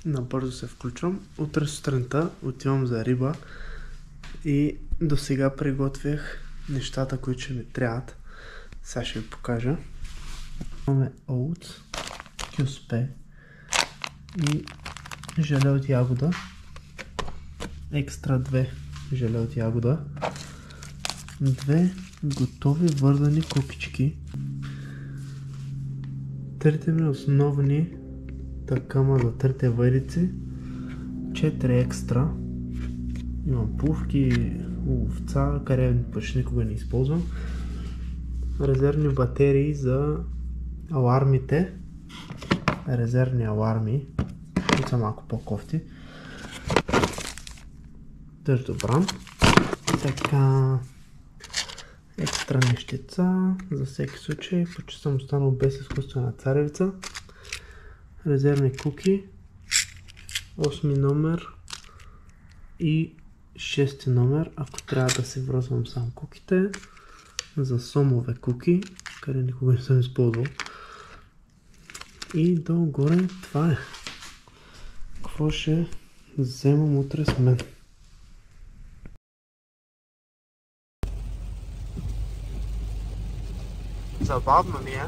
Набързо се включвам. Утре сутринта отивам за риба и до сега приготвях нещата, които ще ми трябват. Сега ще ви покажа. Имаме оутс, кюспе и желе от ягода. Екстра 2 желе от ягода. 2 готови вързани кукички. 3 ми основни такъма за 3 въдици. 4 екстра. Имам пувки, овца, къде почти никога не използвам. Резервни батерии за алармите. Резервни аларми, които са малко по-кофти. Тъж добра. Така, екстра нещица, за всеки случай, почти съм останал без изкуствена царевица. Резервни куки, 8 номер и 6 номер, ако трябва да си връзвам сам куките. За сомове куки, къде никога не съм използвал. И долу-горе това е. Какво ще вземам утре с мен? Забавно ми е.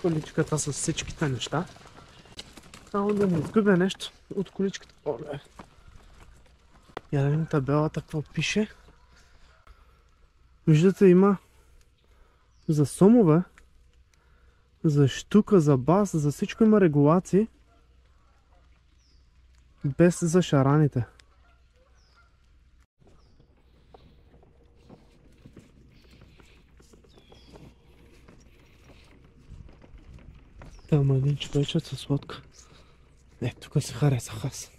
Количката с всичките неща. Само да не изгубя нещо от количката. Оле. Я да видим табелата какво пише. Виждате, има за сомове, за щука, за бас, за всичко има регулации. Без за шараните. Там един човечът с лодка. Тук се харесах аз.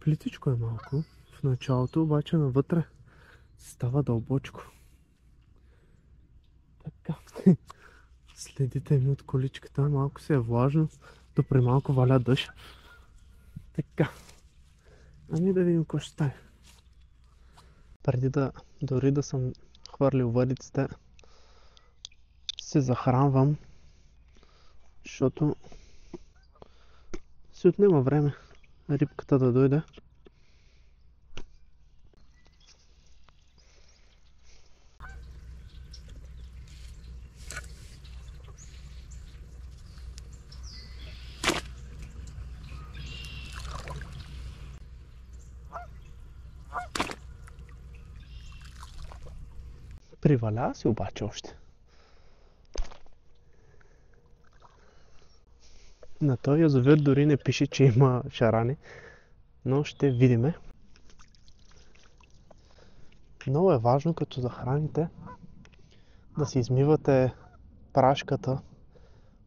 Плитичко е малко в началото, обаче навътре става дълбочко. Така. Следите ми от количката, малко се е влажно, допре малко валя дъжд. Така. Ами да видим какво ще стане. Преди дори да съм хвърлил въдиците, се захранвам, защото си отнема време рибката да дойде. Приваля си обаче още. На този язовир дори не пише, че има шарани, но ще видиме. Много е важно, като захраните, да си измивате прашката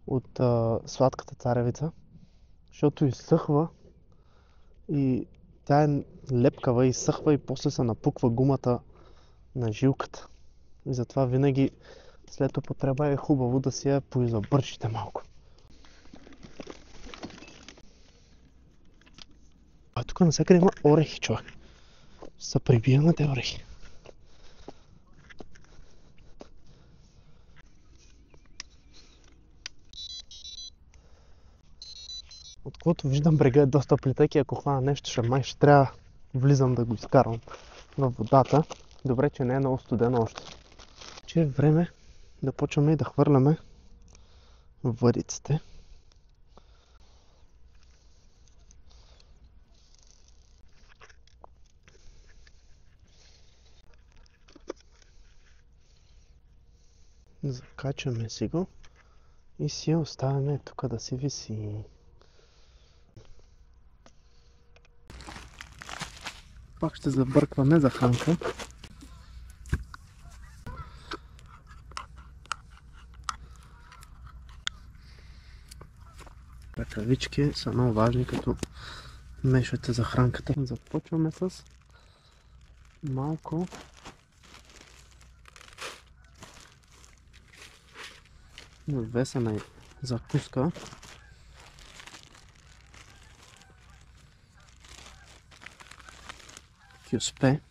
от сладката царевица, защото изсъхва и тя е лепкава, изсъхва и после се напуква гумата на жилката. И затова винаги след употреба е хубаво да си я поизабършите малко. А тук навсякъде има орехи, човек. Ще се прибия на тези орехи. От каквото виждам, брега е доста плитък и ако хвана нещо, ще трябва влизам да го изкарвам във водата. Добре, че не е много студено още. Че е време да почваме и да хвърляме въдиците. Закачаме си го и си я оставяме тук да си виси. Пак ще забъркваме захранка. Ръкавички са много важни, като мешате захранката. Започваме с малко весена закуска. си успе,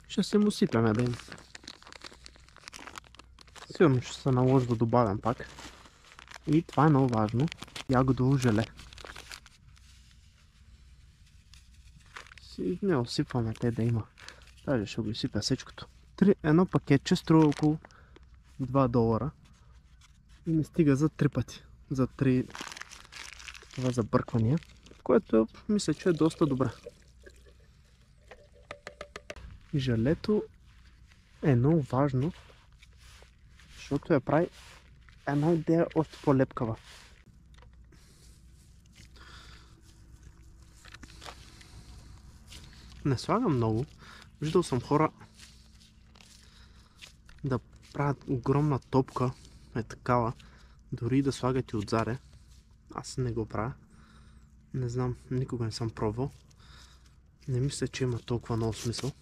ще се му сипеме да им. Сигурно ще се наложи да добавям пак. И това е много важно. Ягодово желе. Си не осипваме те да има. Даже ще го изсипя всичкото. Едно пакетче струва около $2. И ми стига за 3 пъти. За 3 това забърквания. Което мисля, че е доста добре. И желето е много важно, защото я прави една идея още по-лепкава. Не слагам много. Виждал съм хора да правят огромна топка, е такава, дори да слагат и отзаре. Аз не го правя. Не знам, никога не съм пробвал. Не мисля, че има толкова много смисъл.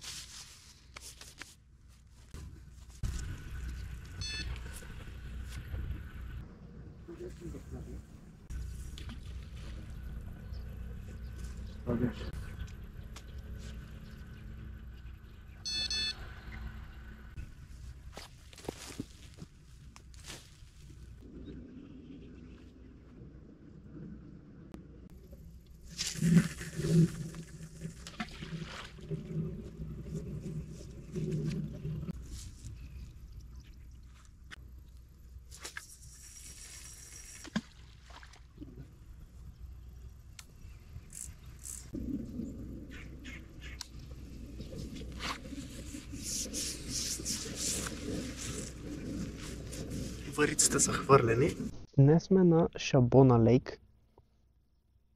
Вариците са хвърлени. Днес сме на Шабона Лейк,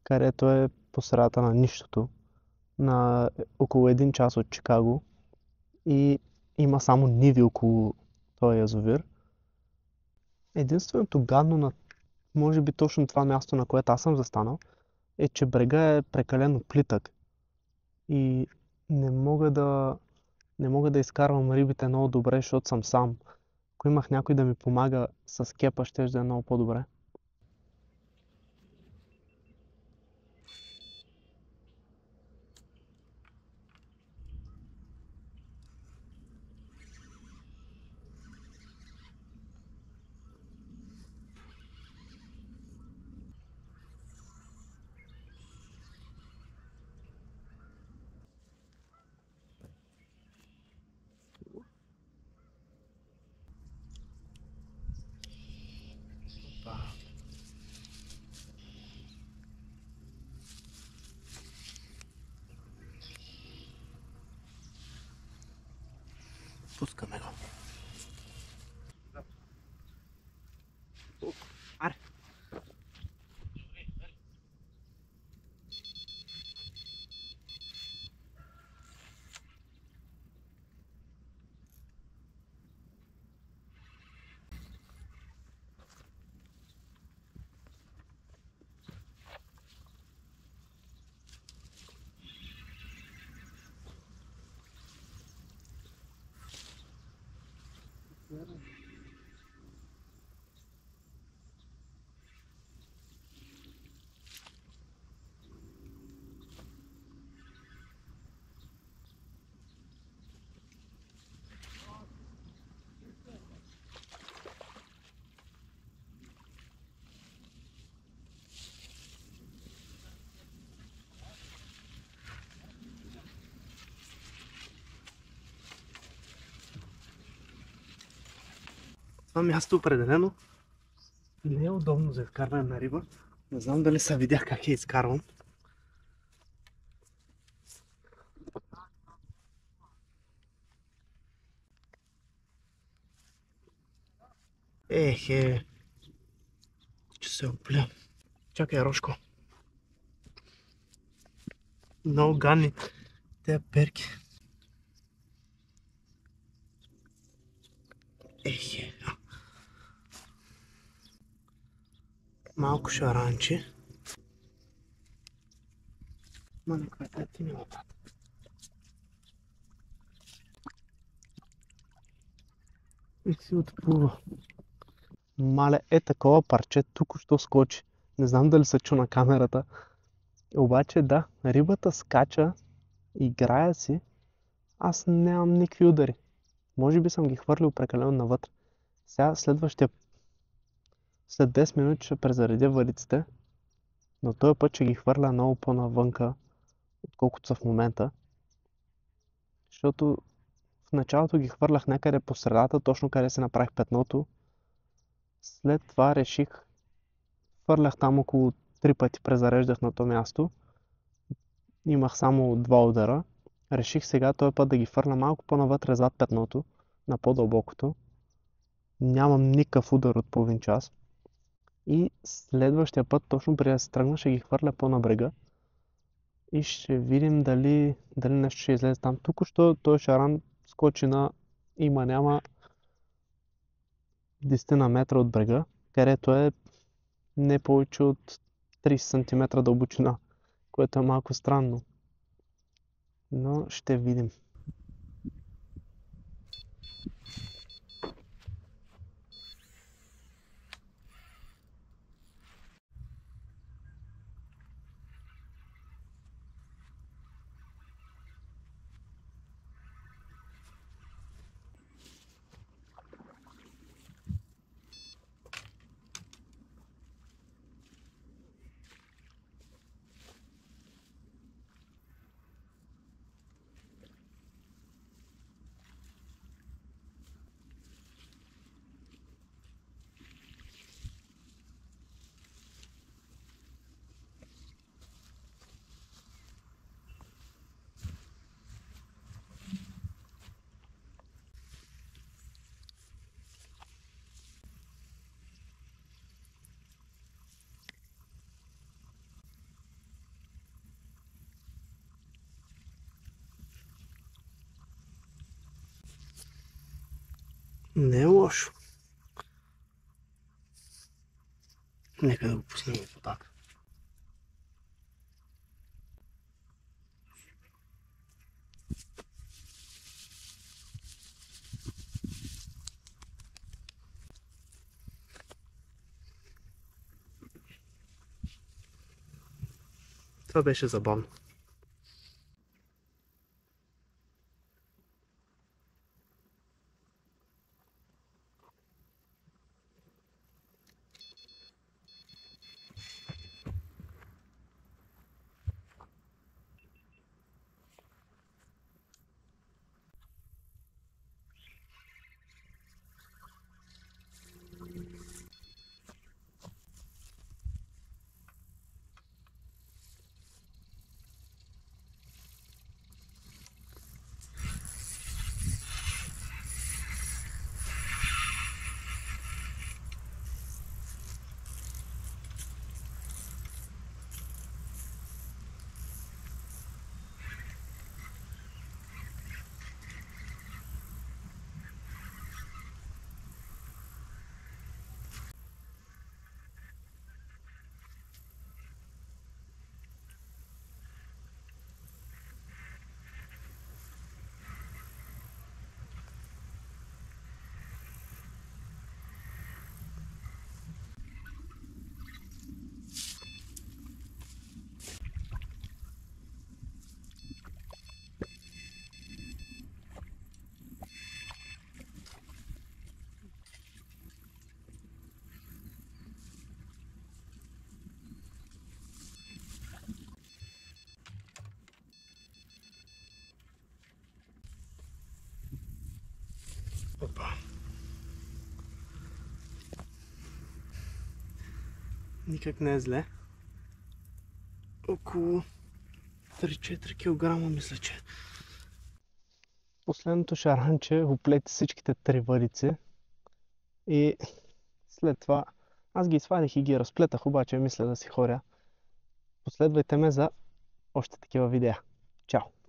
където е по средата на нищото, на около 1 час от Чикаго, и има само ниви около този язовир. Единственото гадно на, може би точно това място, на което аз съм застанал, е, че брега е прекалено плитък и не мога да изкарвам рибите много добре, защото съм сам. Ако имах някой да ми помага с кепа, ще да е много по-добре. Пускаме го. Аре! Това място определено не е удобно за изкарване на риба. Не знам дали се видя как я изкарвам. Ехе, че се опля. Чакай, Рошко. Много гадни тези перки. Ехе. Малко шаранче. Мане, каква ти няма, брат? И си отплува. Мале, е такова парче тук що скочи. Не знам дали се чу на камерата. Обаче да, рибата скача, играя си, аз нямам никакви удари. Може би съм ги хвърлил прекалено навътре. Сега след 10 минути ще презаредя валиците, но този път ще ги хвърля много по-навънка, отколкото са в момента. Защото в началото ги хвърлях някъде по средата, точно къде се направих петното. След това реших, хвърлях там около 3 пъти, презареждах на то място. Имах само 2 удара. Реших сега този път да ги хвърля малко по-навътре зад петното, на по-дълбокото. Нямам никакъв удар от половин час. И следващия път, точно преди да се тръгна, ще ги хвърля по на брега. И ще видим дали нещо ще излезе там. Току-що той шаран скочи на има-няма 10 на метра от брега, където е не повече от 30 см дълбочина, което е малко странно. Но ще видим. Не е лошо. Нека да го пуснем в водата. Това беше забавно. Опа. Никак не е зле. Около 3-4 кг мисля, че. Последното шаранче оплети всичките 3 въдици и след това аз ги свалих и ги разплетах, обаче мисля да си хоря. Последвайте ме за още такива видеа. Чао!